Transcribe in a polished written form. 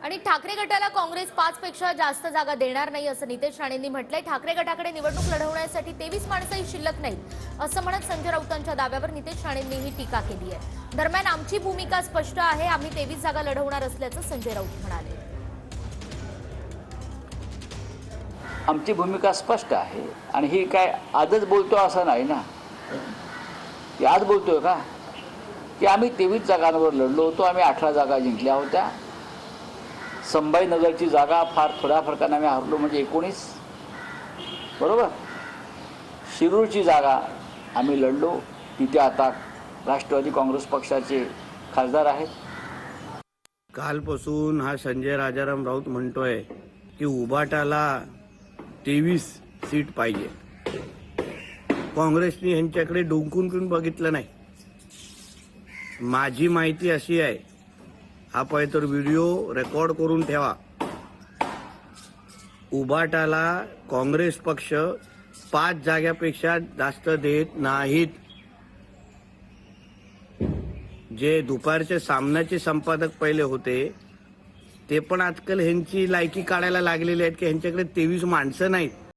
आणि ठाकरे गटाला काँग्रेस 5 पेक्षा जास्त जागा देणार नाही असं नितेश राणेंनी म्हटलंय। ठाकरे गटाकडे निवडणूक लढवण्यासाठी 23 माणसंही शिल्लक नाहीत असं म्हणत संजय राऊतांच्या दाव्यावर नितेश राणेंनी ही टीका केली आहे। दरम्यान आमची भूमिका स्पष्ट आहे, आम्ही 23 जागा लढवणार असल्याचं संजय राऊत म्हणाले। आमची भूमिका स्पष्ट आहे आणि ही काय आजच बोलतो असं नाही ना, की आज बोलतोय का की आम्ही 23 जागांवर लढलो होतो, आम्ही 18 जागा जिंकल्या होत्या। संभाजीनगरची जागा फार थोड्या फरकाने आम्ही हरलो, म्हणजे 19 बरोबर। शिरूरची जागा आम्ही लढलो, तिथे आता राष्ट्रवादी काँग्रेस पक्षाचे खासदार आहेत। कालपासून हा संजय राजाराम राऊत म्हणतोय की उभाटाला 23 सीट पाहिजे। काँग्रेसने यांच्याकडे डोंकून पण बघितलं नाही। माझी माहिती अशी आहे, हा पाहिजे तर व्हिडिओ रेकॉर्ड करून ठेवा, उभाटाला काँग्रेस पक्ष 5 जागापेक्षा जास्त देत नाहीत। जे दुपारचे सामन्याचे संपादक पहिले होते ते पण आजकाल ह्यांची लायकी काढायला लागलेली आहेत की ह्यांच्याकडे 23 माणसं नाहीत।